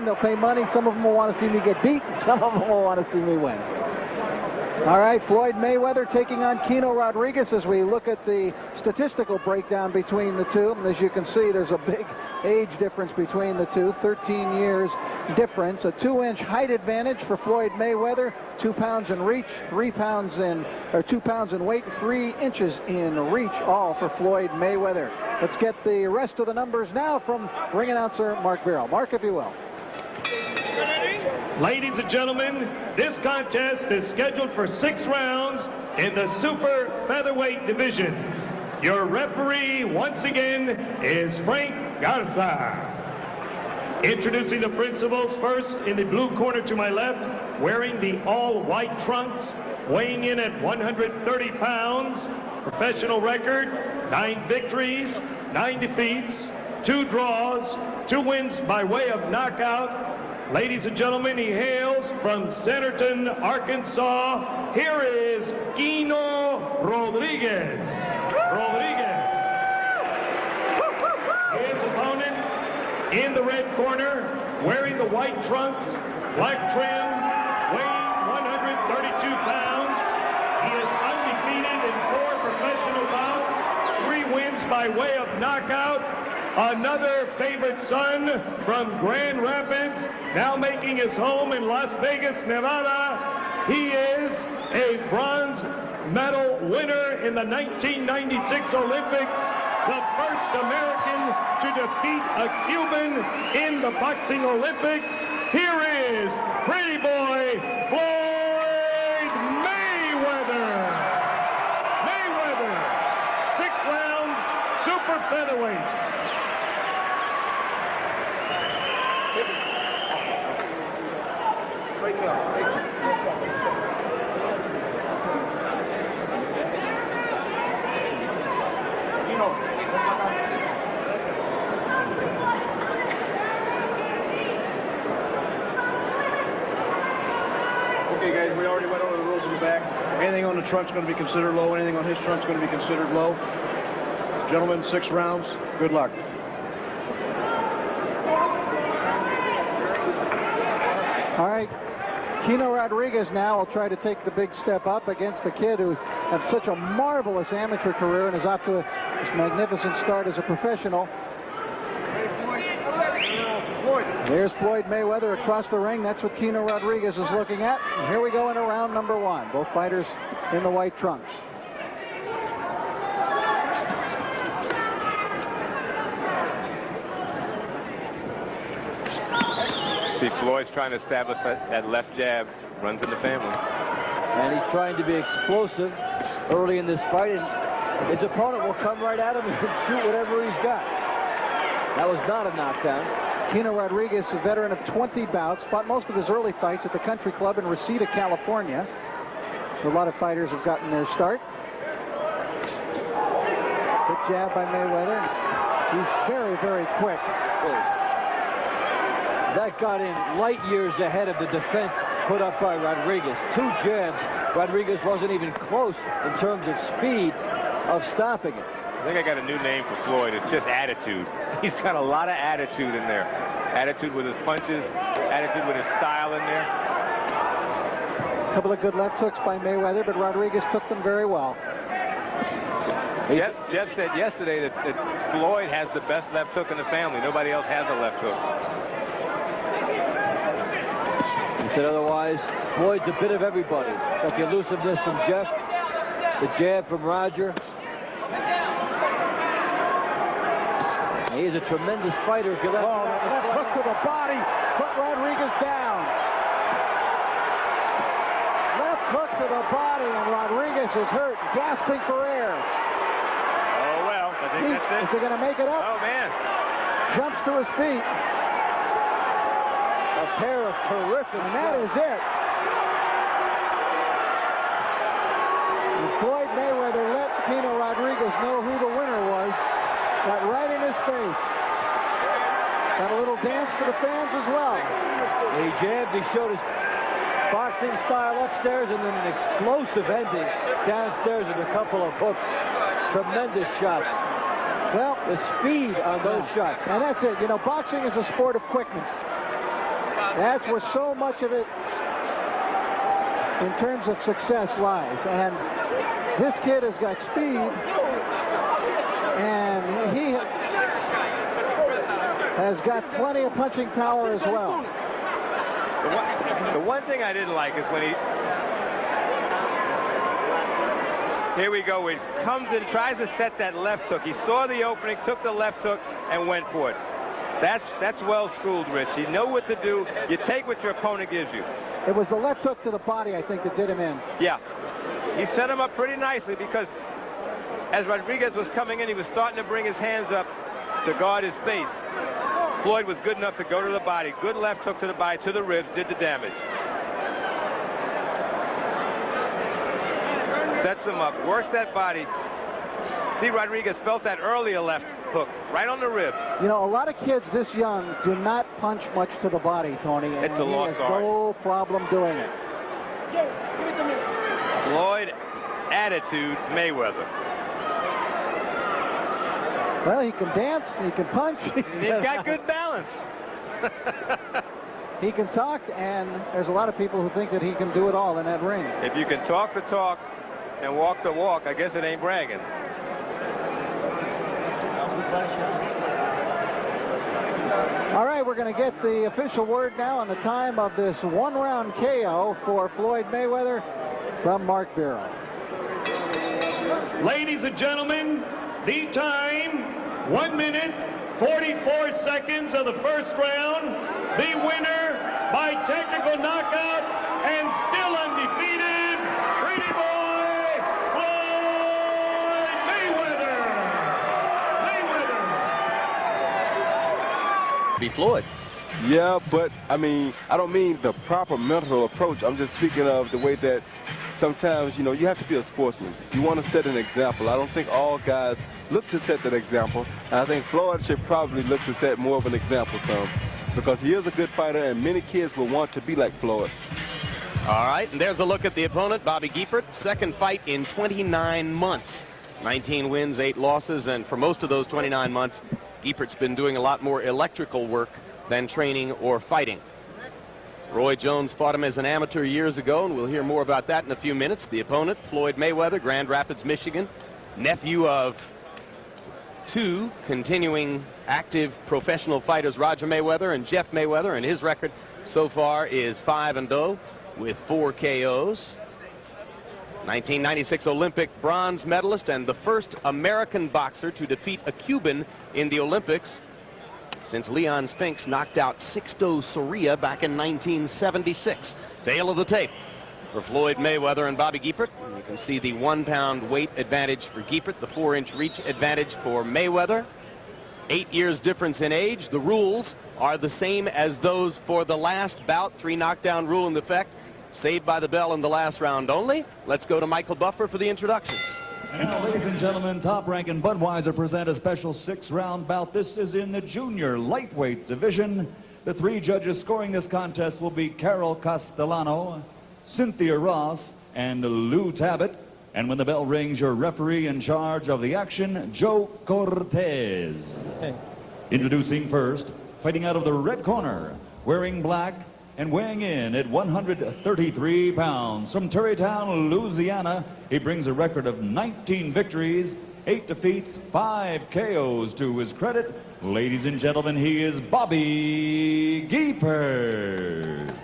They'll pay money. Some of them will want to see me get beat. Some of them will want to see me win. All right, Floyd Mayweather taking on Kino Rodriguez as we look at the statistical breakdown between the two. And as you can see, there's a big age difference between the two, 13 years difference. A 2-inch height advantage for Floyd Mayweather, 2 pounds in reach, 2 pounds in weight, 3 inches in reach, all for Floyd Mayweather. Let's get the rest of the numbers now from ring announcer Mark Barrow. Mark, if you will. Ladies and gentlemen, this contest is scheduled for 6 rounds in the super featherweight division. Your referee, once again, is Frank Garza. Introducing the principals, first in the blue corner to my left, wearing the all-white trunks, weighing in at 130 pounds, professional record, 9 victories, 9 defeats, 2 draws, 2 wins by way of knockout. Ladies and gentlemen, he hails from Centerton, Arkansas. Here is Kino Rodriguez. His opponent in the red corner, wearing the white trunks, black trim, weighing 132 pounds. He is undefeated in 4 professional bouts, 3 wins by way of knockout. Another favorite son from Grand Rapids, now making his home in Las Vegas, Nevada. He is a bronze medal winner in the 1996 Olympics, the first American to defeat a Cuban in the boxing Olympics. Here is pretty boy Floyd Mayweather. 6 rounds, super featherweights. Okay, guys, we already went over the rules in the back. Anything on the trunk's going to be considered low. Anything on his trunk's going to be considered low. Gentlemen, 6 rounds. Good luck. All right, Kino Rodriguez now will try to take the big step up against the kid who had such a marvelous amateur career and is off to this magnificent start as a professional. There's Floyd Mayweather across the ring. That's what Kino Rodriguez is looking at. And here we go into round number 1. Both fighters in the white trunks. See, Floyd's trying to establish that left jab, runs in the family. And he's trying to be explosive early in this fight, and his opponent will come right at him and shoot whatever he's got. That was not a knockdown. Kino Rodriguez, a veteran of 20 bouts, fought most of his early fights at the Country Club in Reseda, California. A lot of fighters have gotten their start. Good jab by Mayweather. He's very, very quick. That got in light years ahead of the defense put up by Rodriguez. 2 jabs. Rodriguez wasn't even close in terms of speed of stopping it. I think I got a new name for Floyd. It's just attitude. He's got a lot of attitude in there. Attitude with his punches, attitude with his style in there. A couple of good left hooks by Mayweather, but Rodriguez took them very well. Jeff said yesterday that Floyd has the best left hook in the family. Nobody else has a left hook. He said otherwise, Floyd's a bit of everybody. Got the elusiveness from Jeff, the jab from Roger. He is a tremendous fighter. If you let him left hook to the body, put Rodriguez down. Left hook to the body, and Rodriguez is hurt, gasping for air. Oh, well, I think that's it. Is he going to make it up? Oh, man. Jumps to his feet. a pair of terrific, and that is it. Floyd Mayweather let Kino Rodriguez know who the winner was. Got right in his face. Got a little dance for the fans as well. He jabbed, he showed his boxing style upstairs, and then an explosive ending downstairs with a couple of hooks. Tremendous shots. Well, the speed on those shots. And that's it. You know, boxing is a sport of quickness. That's where so much of it, in terms of success, lies. And this kid has got speed, and he has got plenty of punching power as well. The one thing I didn't like is when he... Here we go. He comes in, tries to set that left hook. He saw the opening, took the left hook, and went for it. That's well schooled, Rich. You know what to do. You take what your opponent gives you. It was the left hook to the body, I think, that did him in. Yeah. He set him up pretty nicely because as Rodriguez was coming in, he was starting to bring his hands up to guard his face. Floyd was good enough to go to the body. Good left hook to the body, to the ribs, did the damage. Sets him up, works that body. See, Rodriguez felt that earlier left hook, right on the ribs. You know, a lot of kids this young do not punch much to the body, Tony. And it's a lost art. No problem doing it. Floyd, attitude, Mayweather. Well, he can dance, he can punch. He's got good balance. He can talk, and there's a lot of people who think that he can do it all in that ring. If you can talk the talk and walk the walk, I guess it ain't bragging. All right, we're going to get the official word now on the time of this one-round KO for Floyd Mayweather from Mark Barrow. Ladies and gentlemen, the time, 1 minute, 44 seconds of the first round. The winner by technical knockout and still undefeated, Pretty Boy, Floyd Mayweather. Be Floyd. Yeah, but, I mean, I don't mean the proper mental approach. I'm just speaking of the way that sometimes, you know, you have to be a sportsman. You want to set an example. I don't think all guys look to set that example. I think Floyd should probably look to set more of an example, son, because he is a good fighter, and many kids will want to be like Floyd. All right, and there's a look at the opponent, Bobby Giepert. Second fight in 29 months. 19 wins, 8 losses, and for most of those 29 months, Giepert's been doing a lot more electrical work than training or fighting. Roy Jones fought him as an amateur years ago, and we'll hear more about that in a few minutes. The opponent, Floyd Mayweather, Grand Rapids, Michigan, nephew of 2 continuing active professional fighters, Roger Mayweather and Jeff Mayweather, and his record so far is 5-0 with 4 KOs. 1996 Olympic bronze medalist and the first American boxer to defeat a Cuban in the Olympics since Leon Spinks knocked out Sixto Soria back in 1976. Tail of the tape for Floyd Mayweather and Bobby Giepert. You can see the 1-pound weight advantage for Giepert, the 4-inch reach advantage for Mayweather. 8 years difference in age. The rules are the same as those for the last bout. 3 knockdown rule in effect. Saved by the bell in the last round only. Let's go to Michael Buffer for the introductions. Now, ladies and gentlemen, Top Rank and Budweiser present a special 6-round bout. This is in the junior lightweight division. The 3 judges scoring this contest will be Carol Castellano, Cynthia Ross, and Lou Tabbitt. And when the bell rings, your referee in charge of the action, Joe Cortez. Introducing first, fighting out of the red corner, wearing black and weighing in at 133 pounds. From Terrytown, Louisiana, he brings a record of 19 victories, 8 defeats, 5 KOs to his credit. Ladies and gentlemen, he is Bobby Giepert.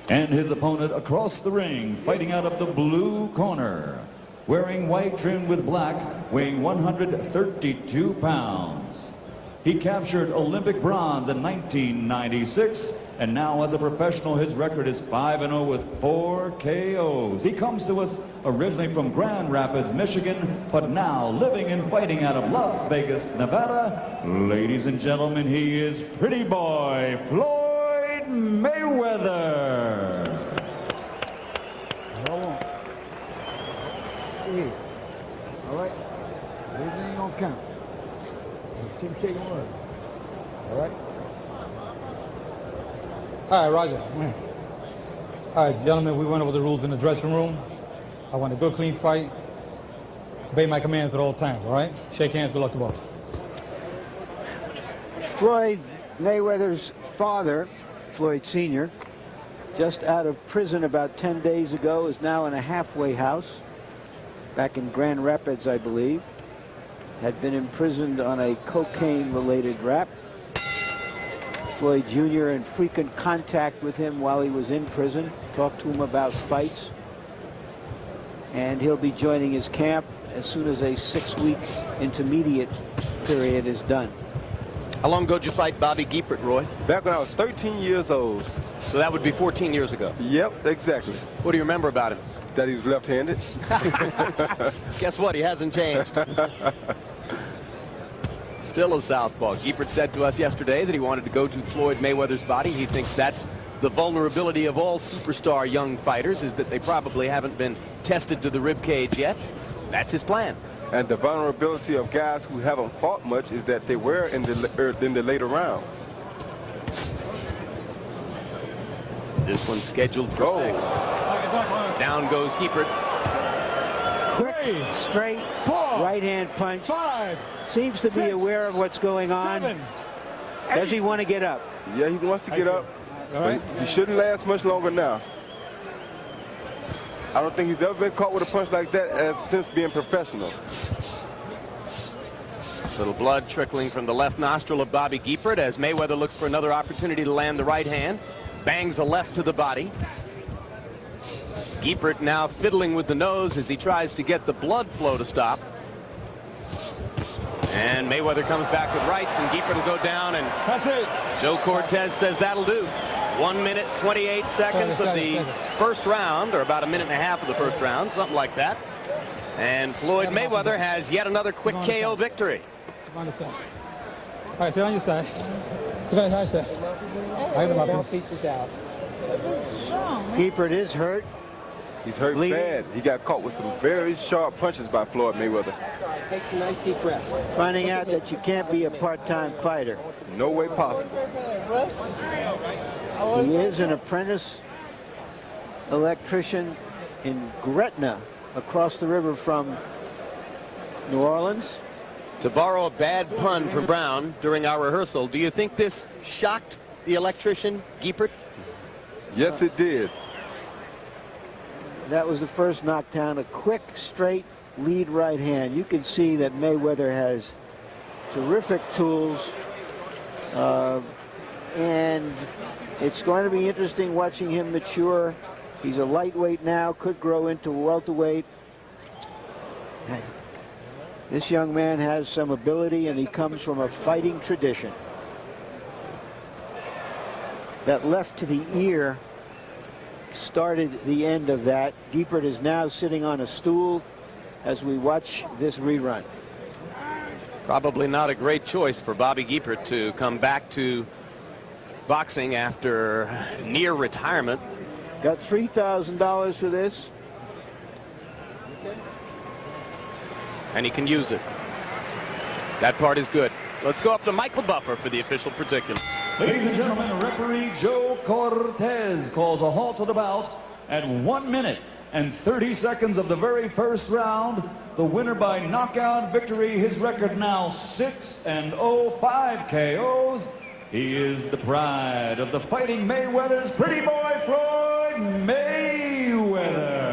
And his opponent across the ring, fighting out of the blue corner, wearing white trimmed with black, weighing 132 pounds. He captured Olympic bronze in 1996, and now as a professional, his record is 5-0 with 4 KOs. He comes to us originally from Grand Rapids, Michigan, but now living and fighting out of Las Vegas, Nevada. Ladies and gentlemen, he is Pretty Boy Floyd Mayweather. All right. Everything ain't gonna count. Team shaking word. All right. All right, Roger. All right, gentlemen, we went over the rules in the dressing room. I want a good, clean fight. Obey my commands at all times, all right? Shake hands, good luck to both. Floyd Mayweather's father Floyd Sr., just out of prison about 10 days ago, is now in a halfway house back in Grand Rapids, I believe. Had been imprisoned on a cocaine-related rap. Floyd Jr. in frequent contact with him while he was in prison, talked to him about fights. And he'll be joining his camp as soon as a 6-week intermediate period is done. How long ago did you fight Bobby Giepert, Roy? Back when I was 13 years old. So that would be 14 years ago. Yep, exactly. What do you remember about him? That he was left-handed. Guess what? He hasn't changed. Still a southpaw. Giepert said to us yesterday that he wanted to go to Floyd Mayweather's body. He thinks that's the vulnerability of all superstar young fighters, is that they probably haven't been tested to the rib cage yet. That's his plan. And the vulnerability of guys who haven't fought much is that they were in the later rounds. This one's scheduled for 6. Down goes Giepert. Quick, straight, right-hand punch. 5. Seems to be aware of what's going on. 7. Does he want to get up? Yeah, he wants to get up. All right. He shouldn't last much longer now. I don't think he's ever been caught with a punch like that since being professional. Little blood trickling from the left nostril of Bobby Giepert as Mayweather looks for another opportunity to land the right hand. Bangs a left to the body. Giepert now fiddling with the nose as he tries to get the blood flow to stop. And Mayweather comes back with rights, and Giepert will go down, and That's it. Joe Cortez says that'll do. 1 minute, 28 seconds of the first round, or about a minute and a half of the first round, something like that. And Floyd Mayweather has yet another quick KO victory. On the side. All right, stay on your side. Look at the side. I got my pieces out. Giepert is hurt. He's hurt bad. He got caught with some very sharp punches by Floyd Mayweather. Take a nice deep breath. Finding out that you can't be a part-time fighter. No way possible. He is an apprentice electrician in Gretna, across the river from New Orleans. To borrow a bad pun from Brown during our rehearsal, do you think this shocked the electrician, Giepert? Yes, it did. That was the first knockdown, a quick, straight lead right hand. You can see that Mayweather has terrific tools, and it's going to be interesting watching him mature. He's a lightweight now, could grow into welterweight. This young man has some ability, and he comes from a fighting tradition. That left to the ear started the end of that. Giepert is now sitting on a stool as we watch this rerun. Probably not a great choice for Bobby Giepert to come back to boxing after near retirement. Got $3,000 for this. And he can use it. That part is good. Let's go up to Michael Buffer for the official particulars. Ladies and gentlemen, referee Joe Cortez calls a halt to the bout at 1 minute and 30 seconds of the very first round. The winner by knockout victory, his record now 6-0, 5 KOs. He is the pride of the Fighting Mayweathers, pretty boy Floyd Mayweather.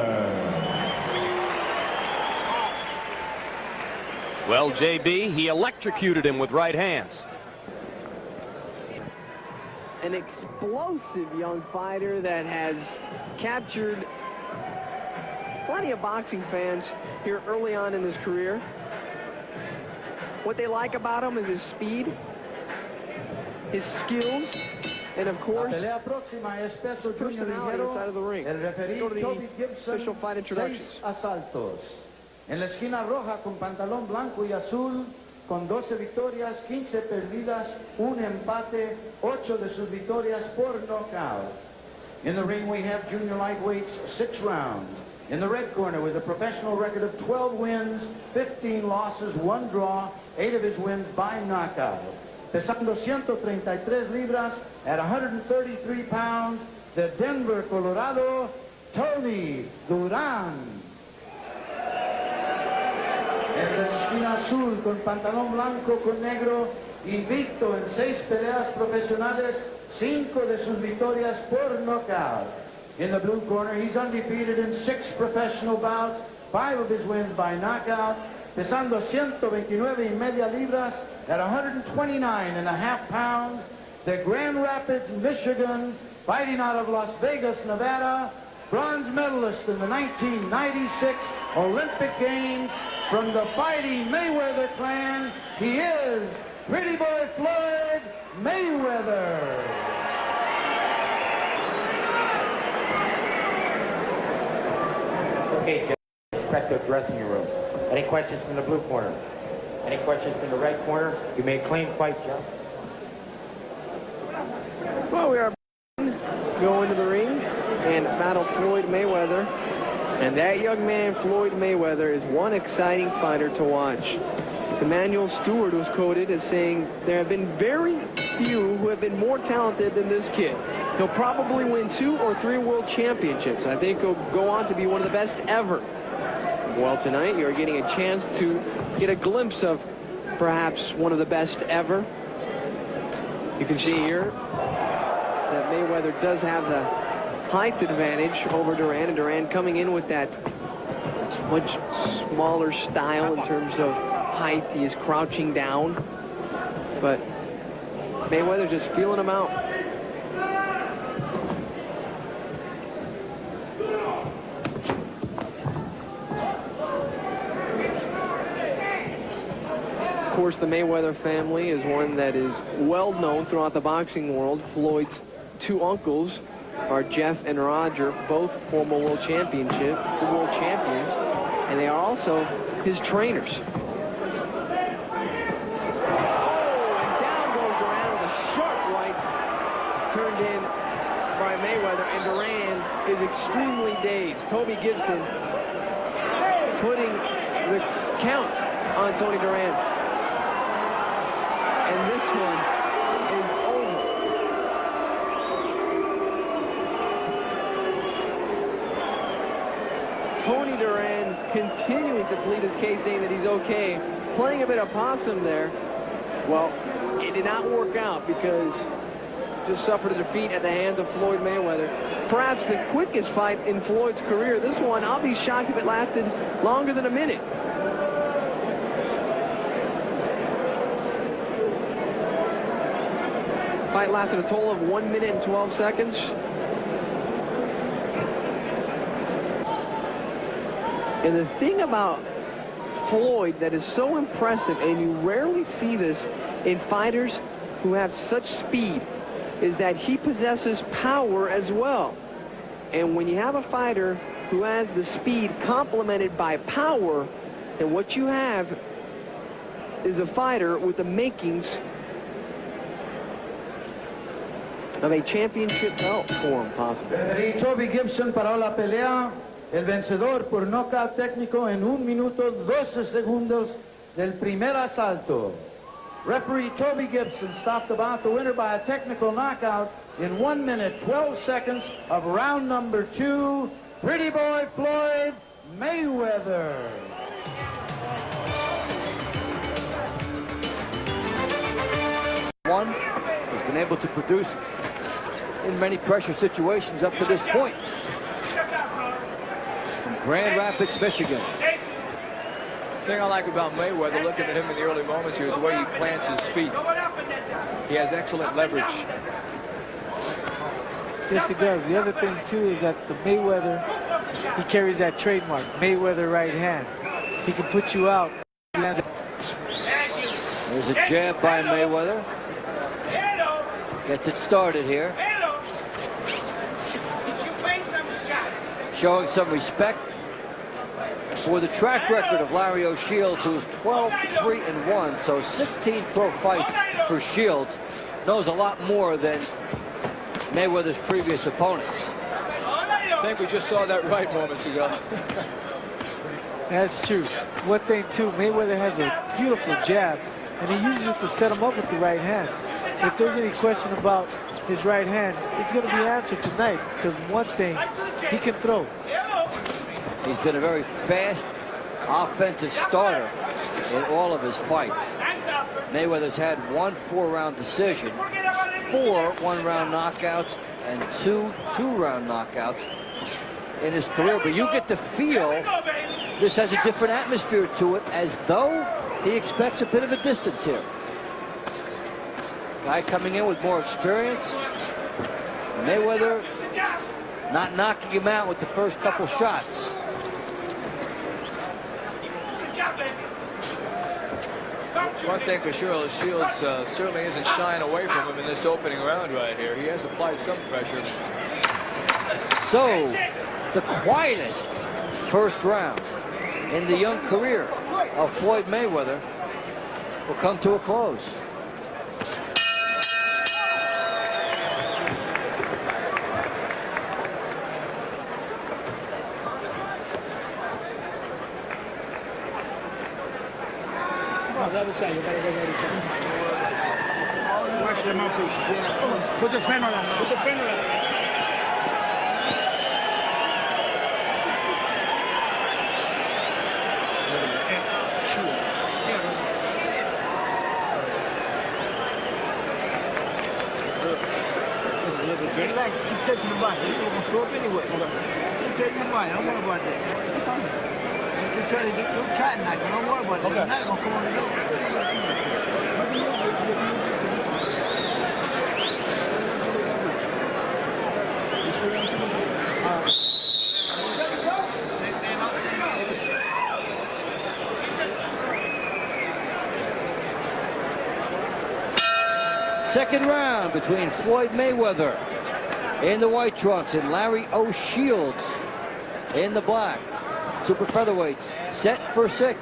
Well, JB, he electrocuted him with right hands. An explosive young fighter that has captured plenty of boxing fans here early on in his career. What they like about him is his speed, his skills, and of course, his personality inside of the ring. Go to the official fight introductions. En la esquina roja con pantalón blanco y azul, con 12 victorias, 15 perdidas, un empate, 8 de sus victorias por knockout. In the ring we have junior lightweights, 6 rounds. In the red corner with a professional record of 12 wins, 15 losses, 1 draw, 8 of his wins by knockout. Pesando 133 libras at 133 pounds, de Denver, Colorado, Tony Duran. En la esquina azul con pantalón blanco con negro, invicto en 6 peleas profesionales, 5 de sus victorias por knockout. In the blue corner, he's undefeated in 6 professional bouts, 5 of his wins by knockout, pesando 129.5 libras at 129.5 pounds. The Grand Rapids, Michigan, fighting out of Las Vegas, Nevada, bronze medalist in the 1996 Olympic Games from the Fighting Mayweather clan. He is Pretty Boy Floyd Mayweather. Okay, Jeff, back to the dressing room. Any questions from the blue corner? Any questions from the red corner? You may claim fight, Jeff. Well, we are going to the ring and battle Floyd Mayweather. And that young man, Floyd Mayweather, is one exciting fighter to watch. Emmanuel Stewart was quoted as saying, there have been very few who have been more talented than this kid. He'll probably win 2 or 3 world championships. I think he'll go on to be one of the best ever. Well, tonight you're getting a chance to get a glimpse of perhaps one of the best ever. You can see here that Mayweather does have the height advantage over Duran, and Duran coming in with that much smaller style in terms of height. He is crouching down, but Mayweather just feeling him out. Of course, the Mayweather family is one that is well known throughout the boxing world. Floyd's 2 uncles are Jeff and Roger, both former world champions, and they are also his trainers. Turned in by Mayweather, and Duran is extremely dazed. Toby Gibson putting the count on Tony Duran. And this one is over. Tony Duran continuing to plead his case, saying that he's okay. Playing a bit of possum there. Well, it did not work out because just suffered a defeat at the hands of Floyd Mayweather. Perhaps the quickest fight in Floyd's career. This one, I'll be shocked if it lasted longer than a minute. Fight lasted a total of 1 minute and 12 seconds. And the thing about Floyd that is so impressive, and you rarely see this in fighters who have such speed, is that he possesses power as well. And when you have a fighter who has the speed complemented by power, then what you have is a fighter with the makings of a championship belt for him, possibly. Toby Gibson para la pelea. El vencedor por nocaut técnico en 1 minuto 12 segundos del primer asalto. Referee Toby Gibson stopped the bout, the winner by a technical knockout in 1 minute 12 seconds of round number 2. Pretty Boy Floyd Mayweather. One has been able to produce in many pressure situations up to this point. From Grand Rapids, Michigan. The thing I like about Mayweather, looking at him in the early moments here, is the way he plants his feet. He has excellent leverage. Yes, he does. The other thing, too, is that the Mayweather, he carries that trademark, Mayweather right hand. He can put you out. There's a jab by Mayweather. Gets it started here. Showing some respect for the track record of Larry O'Shields, who's 12-3-1, so 16 pro fights for Shields. Knows a lot more than Mayweather's previous opponents. I think we just saw that right moments ago. That's true. One thing, too, Mayweather has a beautiful jab, and he uses it to set him up with the right hand. If there's any question about his right hand, it's going to be answered tonight, because one thing, he can throw. He's been a very fast offensive starter in all of his fights. Mayweather's had 1 4-round decision. 4 one-round knockouts and 2 two-round knockouts in his career. But you get the feel this has a different atmosphere to it, as though he expects a bit of a distance here. Guy coming in with more experience. Mayweather not knocking him out with the first couple shots. One thing for sure, Shields certainly isn't shying away from him in this opening round right here. He has applied some pressure. So, the quietest first round in the young career of Floyd Mayweather will come to a close. The other side, you gotta go the other side. Watch the mouthpiece. Put the femur on. Put the femur on. Relax, keep touching the body. You're gonna throw up anyway. You tell your mind, don't worry about that. Don't try to get, don't try to knock it. Don't worry about that. You're not gonna come on the door. Second round between Floyd Mayweather in the white trunks and Larry O'Shields in the black. Super featherweights set for 6.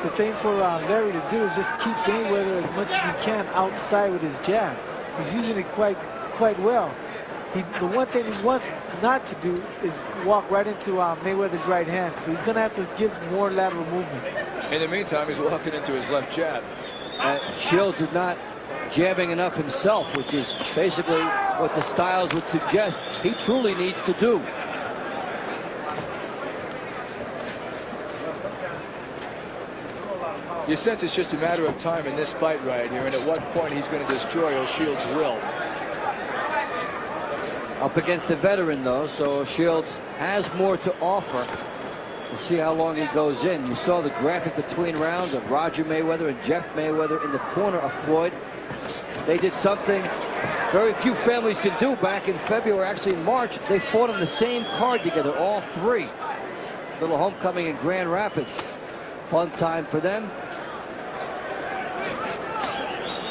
The thing for Larry to do is just keep Mayweather as much as he can outside with his jab. He's using it quite well. The one thing he wants not to do is walk right into Mayweather's right hand. So he's going to have to give more lateral movement. In the meantime, he's walking into his left jab. Shields is not jabbing enough himself, which is basically what the styles would suggest he truly needs to do. You sense it's just a matter of time in this fight right here, and at what point he's going to destroy O'Shields' will. Up against a veteran, though, so Shields has more to offer. We'll see how long he goes in. You saw the graphic between rounds of Roger Mayweather and Jeff Mayweather in the corner of Floyd. They did something very few families can do back in February, actually in March. They fought on the same card together, all three. Little homecoming in Grand Rapids. Fun time for them.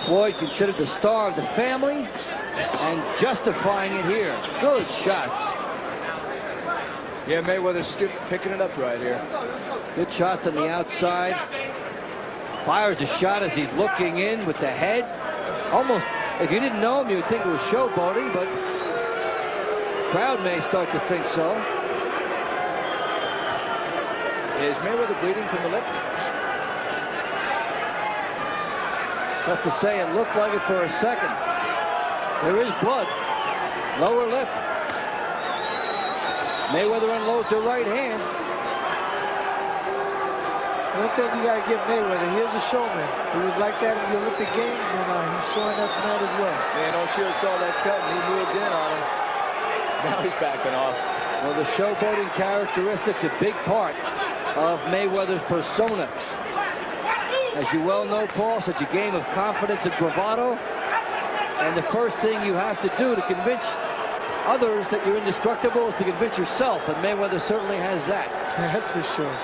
Floyd considered the star of the family and justifying it here. Good shots. Yeah, Mayweather's still picking it up right here. Good shots on the outside. Fires a shot as he's looking in with the head. Almost, if you didn't know him, you would think it was showboating, but crowd may start to think so. Is Mayweather bleeding from the lip? Tough to say. It looked like it for a second. There is blood. Lower lip. Mayweather unloads the right hand. One thing you got to give Mayweather, here's a showman. He was like that in the Olympic Games, and he's showing up tonight as well. Man, O'Shields saw that cut, and he moved in on him. Now he's backing off. Well, the showboating characteristics a big part of Mayweather's persona. As you well know, Paul, such a game of confidence and bravado. And the first thing you have to do to convince others that you're indestructible is to convince yourself, and Mayweather certainly has that. That's for sure.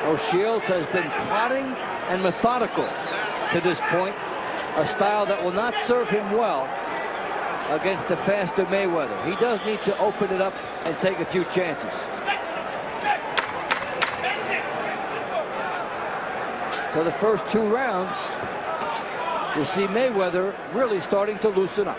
O'Shields has been plotting and methodical to this point, a style that will not serve him well against the faster Mayweather. He does need to open it up and take a few chances. So the first 2 rounds, you see Mayweather really starting to loosen up.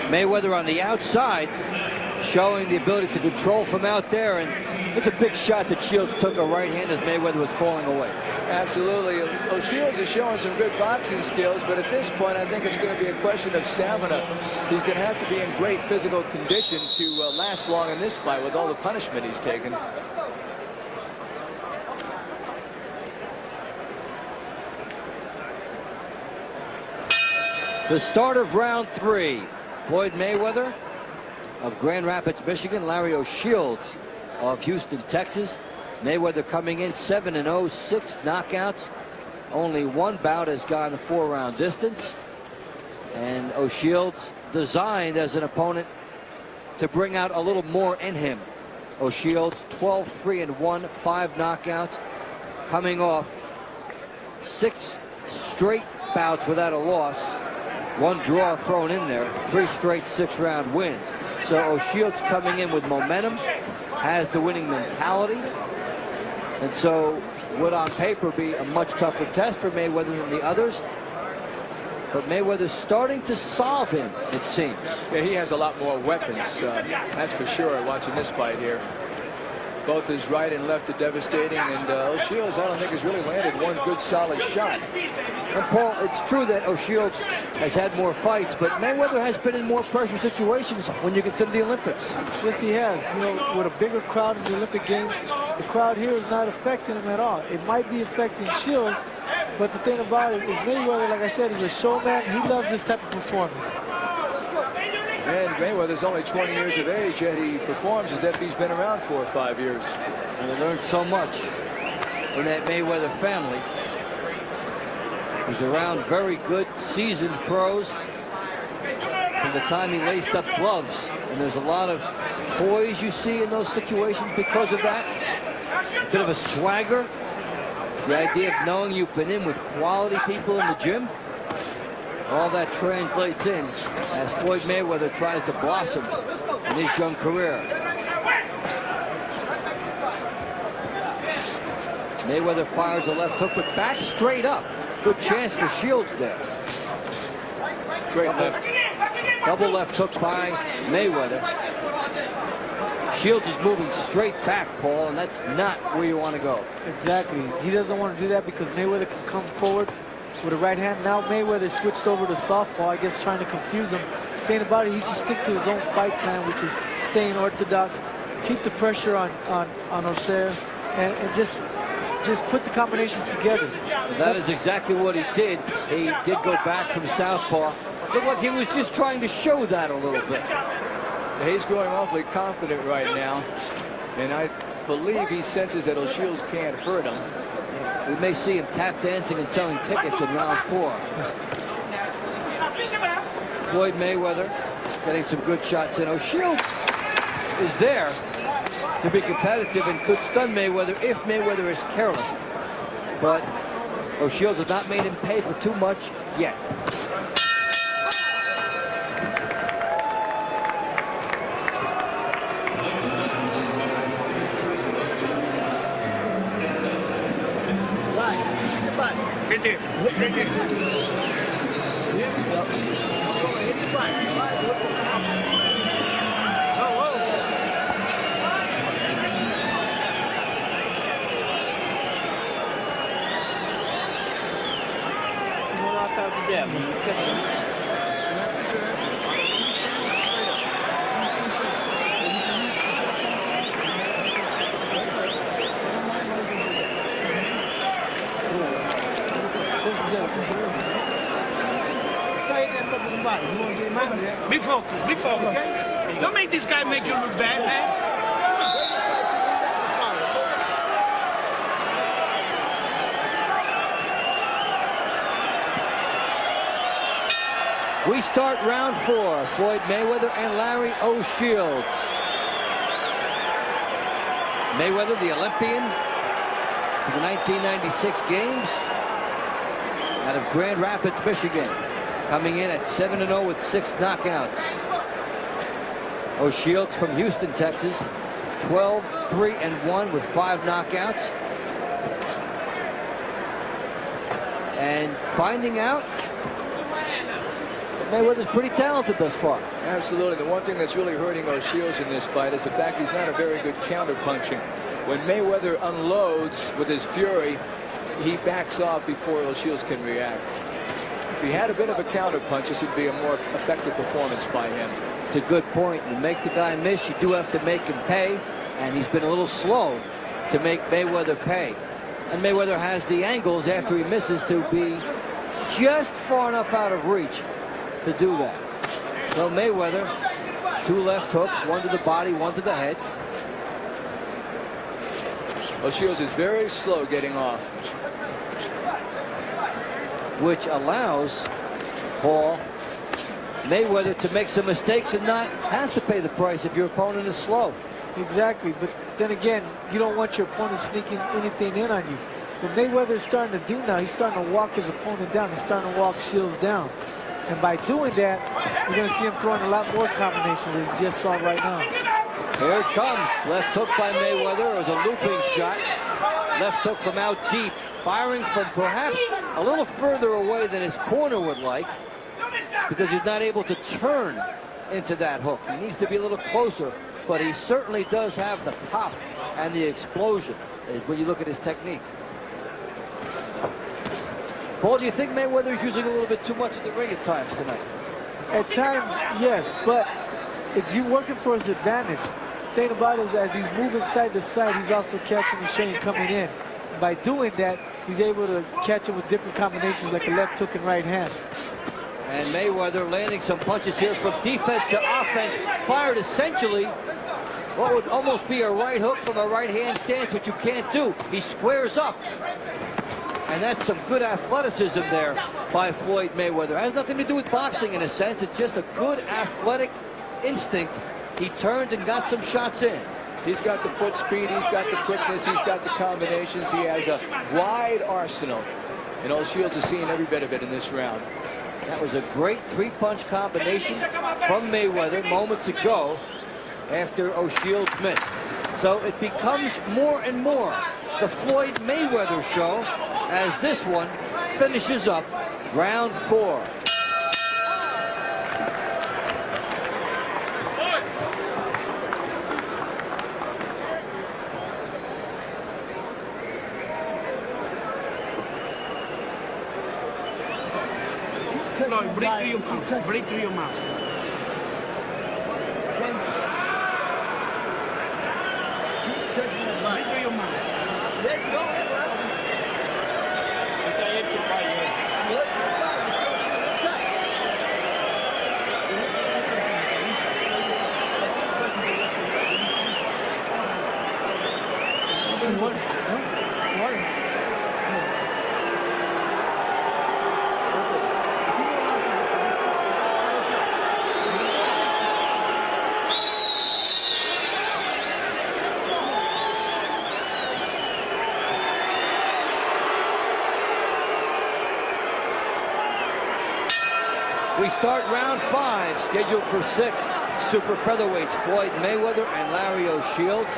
Mayweather on the outside, showing the ability to control from out there, and it's a big shot that Shields took a right hand as Mayweather was falling away. Absolutely. Shields is showing some good boxing skills, but at this point, I think it's going to be a question of stamina. He's going to have to be in great physical condition to last long in this fight with all the punishment he's taken. The start of round 3. Floyd Mayweather of Grand Rapids, Michigan. Larry O'Shields of Houston, Texas. Mayweather coming in 7-0, 6 knockouts. Only one bout has gone the 4-round distance. And O'Shields designed as an opponent to bring out a little more in him. O'Shields 12-3-1, 5 knockouts, coming off 6 straight bouts without a loss. 1 draw thrown in there, 3 straight 6-round wins. So O'Shields coming in with momentum, has the winning mentality, and so would on paper be a much tougher test for Mayweather than the others. But Mayweather's starting to solve him, it seems. Yeah, he has a lot more weapons, that's for sure, watching this fight here. Both his right and left are devastating, and O'Shields, I don't think, has really landed one good solid shot. And Paul, it's true that O'Shields has had more fights, but Mayweather has been in more pressure situations when you consider the Olympics. Yes, he has. You know, with a bigger crowd in the Olympic Games, the crowd here is not affecting him at all. It might be affecting Shields, but the thing about it is Mayweather, like I said, is a showman. He loves this type of performance. And Mayweather's only 20 years of age, yet he performs as if he's been around 4 or 5 years. And they learned so much in that Mayweather family. He's around very good, seasoned pros from the time he laced up gloves. And there's a lot of poise you see in those situations because of that. A bit of a swagger. The idea of knowing you've been in with quality people in the gym. All that translates in as Floyd Mayweather tries to blossom in his young career. Mayweather fires a left hook, but back straight up. Good chance for Shields there. Great left. Double left hooks by Mayweather. Shields is moving straight back, Paul, and that's not where you want to go. Exactly. He doesn't want to do that because Mayweather can come forward with a right hand. Now Mayweather switched over to southpaw, I guess trying to confuse him. The thing about it, he should stick to his own fight plan, which is staying orthodox, keep the pressure on O'Shea, and just put the combinations together. That is exactly what he did. He did go back from southpaw. Looked like he was just trying to show that a little bit. He's growing awfully confident right now, and I believe he senses that O'Shields can't hurt him. We may see him tap dancing and selling tickets in round 4. Floyd Mayweather getting some good shots in. O'Shields is there to be competitive and could stun Mayweather if Mayweather is careless. But O'Shields has not made him pay for too much yet. Be focused, okay? Don't make this guy make you look bad, man. We start round 4. Floyd Mayweather and Larry O'Shields. Mayweather, the Olympian for the 1996 games out of Grand Rapids, Michigan, coming in at 7-0 with 6 knockouts. O'Shields from Houston, Texas, 12-3-1 with 5 knockouts. And finding out Mayweather's pretty talented thus far. Absolutely. The one thing that's really hurting O'Shields in this fight is the fact he's not a very good counter-punching. When Mayweather unloads with his fury, he backs off before O'Shields can react. If he had a bit of a counter-punch, this would be a more effective performance by him. It's a good point. You make the guy miss, you do have to make him pay, and he's been a little slow to make Mayweather pay. And Mayweather has the angles after he misses to be just far enough out of reach to do that. So Mayweather, 2 left hooks, 1 to the body, 1 to the head. O'Shields is very slow getting off, which allows Paul Mayweather to make some mistakes and not have to pay the price if your opponent is slow. Exactly, but then again, you don't want your opponent sneaking anything in on you. What Mayweather's starting to do now, he's starting to walk his opponent down. He's starting to walk Shields down. And by doing that, you're going to see him throwing a lot more combinations than you just saw right now. Here it comes. Left hook by Mayweather. It was a looping shot. Left hook from out deep. Firing from perhaps a little further away than his corner would like, because he's not able to turn into that hook. He needs to be a little closer, but he certainly does have the pop and the explosion when you look at his technique. Paul, do you think Mayweather's using a little bit too much of the ring at times tonight? At times, yes, but it's you working for his advantage. The thing about it is, as he's moving side to side, he's also catching the chain coming in. And by doing that, he's able to catch him with different combinations like a left hook and right hand. And Mayweather landing some punches here from defense to offense. Fired essentially what would almost be a right hook from a right hand stance, which you can't do. He squares up. And that's some good athleticism there by Floyd Mayweather. It has nothing to do with boxing in a sense. It's just a good athletic instinct. He turned and got some shots in. He's got the foot speed, he's got the quickness, he's got the combinations. He has a wide arsenal. And O'Shields is seeing every bit of it in this round. That was a great 3-punch combination from Mayweather moments ago after O'Shields missed. So it becomes more and more the Floyd Mayweather show as this one finishes up round 4. Floyd, breathe through your mouth. Breathe through your mouth. Breathe through your mouth. Let go. We start round 5, scheduled for 6 super featherweights, Floyd Mayweather and Larry O'Shields.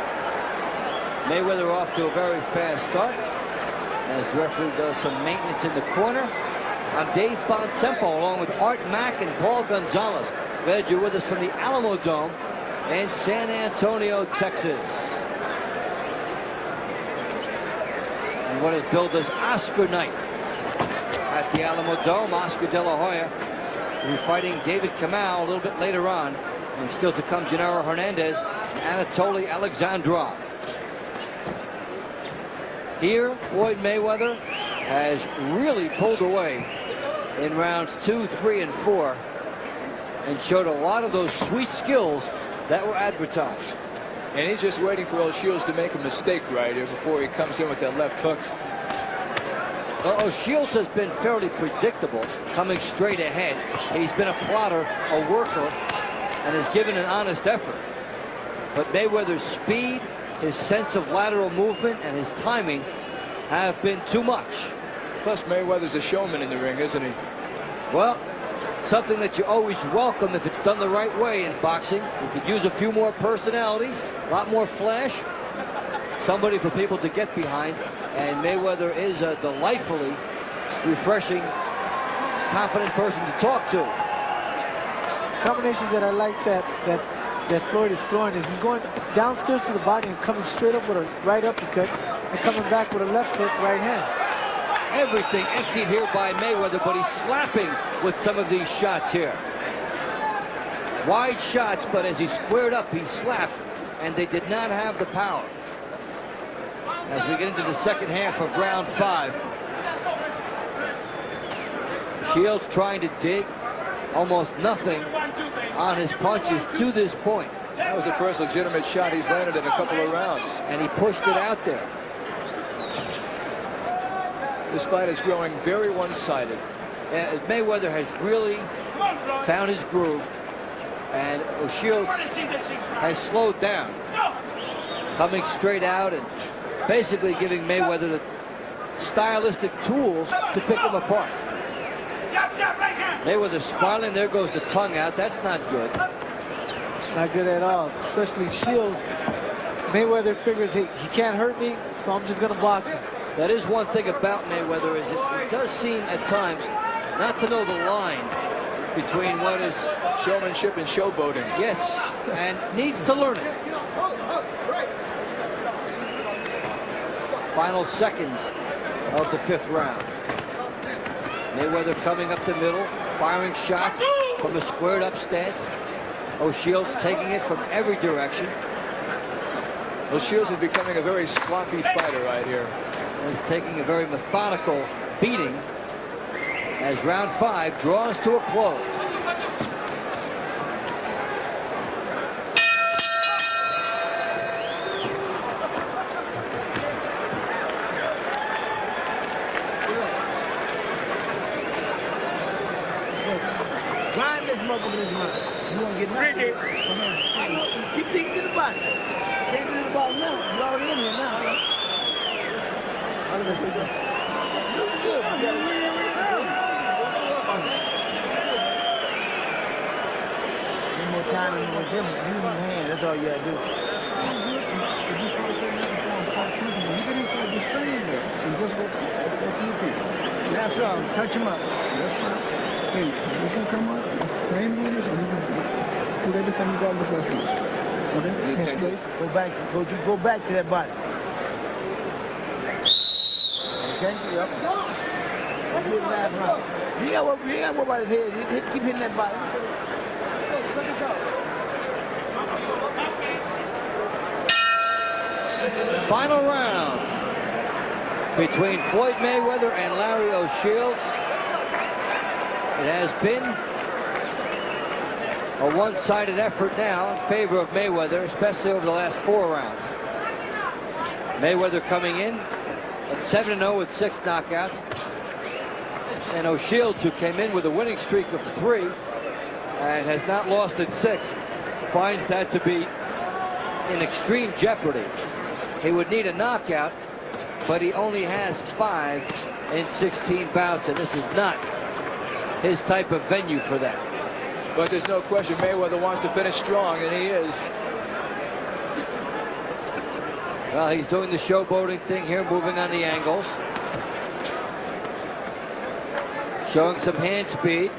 Mayweather off to a very fast start as the referee does some maintenance in the corner. I'm Dave Bontempo along with Art Mack and Paul Gonzalez. Glad you're with us from the Alamo Dome in San Antonio, Texas. And what is billed as Oscar night at the Alamo Dome. Oscar De La Hoya will be fighting David Kamau a little bit later on. And still to come, Gennaro Hernandez and Anatoly Alexandrov. Here, Floyd Mayweather has really pulled away in rounds 2, 3, and 4 and showed a lot of those sweet skills that were advertised. And he's just waiting for O'Shields to make a mistake right here before he comes in with that left hook. Well, O'Shields has been fairly predictable, coming straight ahead. He's been a plotter, a worker, and has given an honest effort. But Mayweather's speed, his sense of lateral movement, and his timing have been too much. Plus, Mayweather's a showman in the ring, isn't he? Well, something that you always welcome if it's done the right way in boxing. You could use a few more personalities, a lot more flash, somebody for people to get behind. And Mayweather is a delightfully refreshing, confident person to talk to. combinations that I like that Floyd is throwing is he's going downstairs to the body and coming straight up with a right uppercut and coming back with a left hook right hand. Everything emptied here by Mayweather, but he's slapping with some of these shots here. Wide shots, but as he squared up, he slapped, and they did not have the power. As we get into the second half of round 5. Shields trying to dig. Almost nothing on his punches to this point. That was the first legitimate shot he's landed in a couple of rounds. And he pushed it out there. This fight is growing very one-sided. Mayweather has really found his groove. And O'Shields has slowed down. Coming straight out and basically giving Mayweather the stylistic tools to pick him apart. Mayweather smiling. There goes the tongue out. That's not good. Not good at all. Especially Shields. Mayweather figures he can't hurt me, so I'm just going to box him. That is one thing about Mayweather, is it does seem at times not to know the line between what is showmanship and showboating. Yes, and needs to learn it. Final seconds of the 5th round. Mayweather coming up the middle, firing shots from a squared up stance. O'Shields taking it from every direction. O'Shields is becoming a very sloppy fighter right here. He's taking a very methodical beating as round 5 draws to a close. Grind this motherfucker in his mouth. You won't get nothing. Keep thinking to the body. Can't do the ball now. You're already in here now. Look good. One more time and with him, use his hand. That's all you gotta do. If you start saying nothing, you get inside the screen there and just go to that's right. Touch him up. That's right. Hey, you can come up, frame winners, and you can put everything you got in this restaurant. Okay? Go back to that body. Okay? Yep. Do it last round. You got to worry about his head. Keep hitting that body. Final round between Floyd Mayweather and Larry O'Shields. It has been a one-sided effort now in favor of Mayweather, especially over the last 4 rounds. Mayweather coming in at 7-0 with 6 knockouts. And O'Shields, who came in with a winning streak of 3 and has not lost in 6, finds that to be in extreme jeopardy. He would need a knockout, but he only has 5 in 16 bouts, and this is not his type of venue for that. But there's no question Mayweather wants to finish strong, and he is. Well, he's doing the showboating thing here, moving on the angles. Showing some hand speed,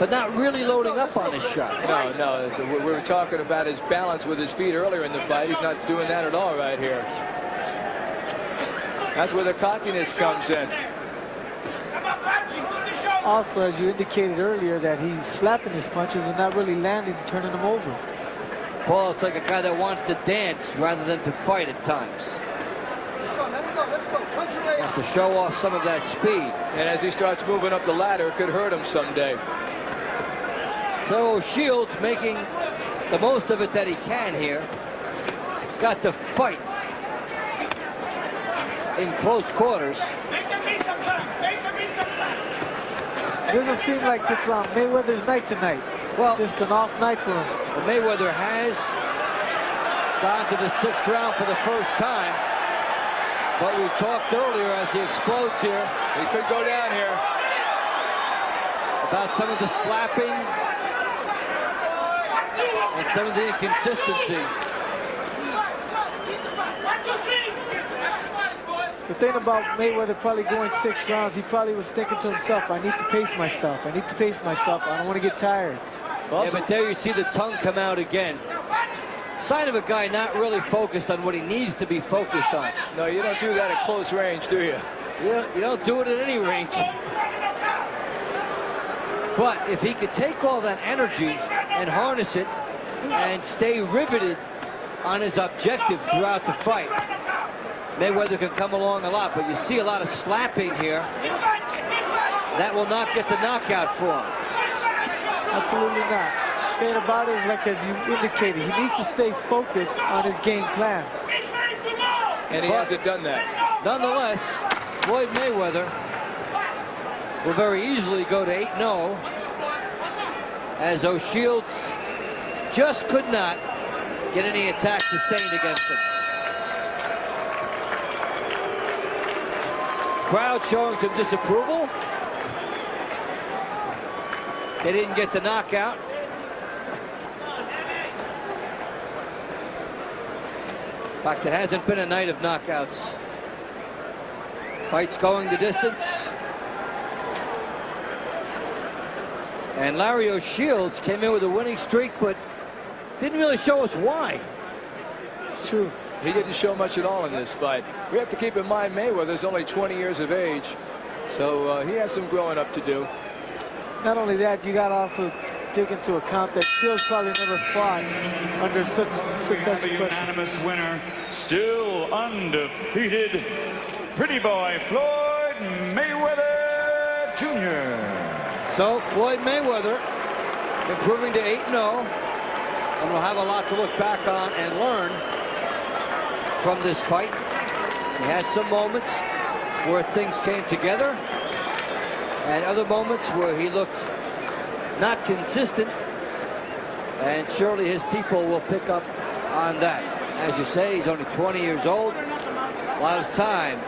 but not really loading up on his shot. No. We were talking about his balance with his feet earlier in the fight. He's not doing that at all right here. That's where the cockiness comes in. Also, as you indicated earlier, that he's slapping his punches and not really landing, turning them over. Paul, it's like a guy that wants to dance rather than to fight at times. Wants to show off some of that speed. And as he starts moving up the ladder, it could hurt him someday. So Shields making the most of it that he can here. Got the fight in close quarters. Doesn't seem like it's Mayweather's night tonight. Well, just an off night for him. Well, Mayweather has gone to the 6th round for the first time. But we talked earlier as he explodes here. He could go down here. About some of the slapping and some of the inconsistency. The thing about Mayweather probably going 6 rounds, he probably was thinking to himself, I need to pace myself. I need to pace myself. I don't want to get tired. Yeah, but there you see the tongue come out again. Sign of a guy not really focused on what he needs to be focused on. No, you don't do that at close range, do you? You don't do it at any range. But if he could take all that energy and harness it and stay riveted on his objective throughout the fight, Mayweather can come along a lot. But you see a lot of slapping here. That will not get the knockout for him. Absolutely not. The thing about it is, like as you indicated, he needs to stay focused on his game plan. And he hasn't done that. Nonetheless, Floyd Mayweather will very easily go to 8-0, as O'Shields just could not get any attack sustained against him. Crowd showing some disapproval. They didn't get the knockout. In fact, it hasn't been a night of knockouts. Fights going the distance. And Larry O'Shields came in with a winning streak, but didn't really show us why. It's true. He didn't show much at all in this fight. We have to keep in mind Mayweather's only 20 years of age, so he has some growing up to do. Not only that, you got to also take into account that Shields probably never fought under such successful unanimous winner, still undefeated, pretty boy Floyd Mayweather Jr. So Floyd Mayweather improving to 8-0, and we'll have a lot to look back on and learn from this fight. He had some moments where things came together, and other moments where he looked not consistent, and surely his people will pick up on that. As you say, he's only 20 years old. A lot of time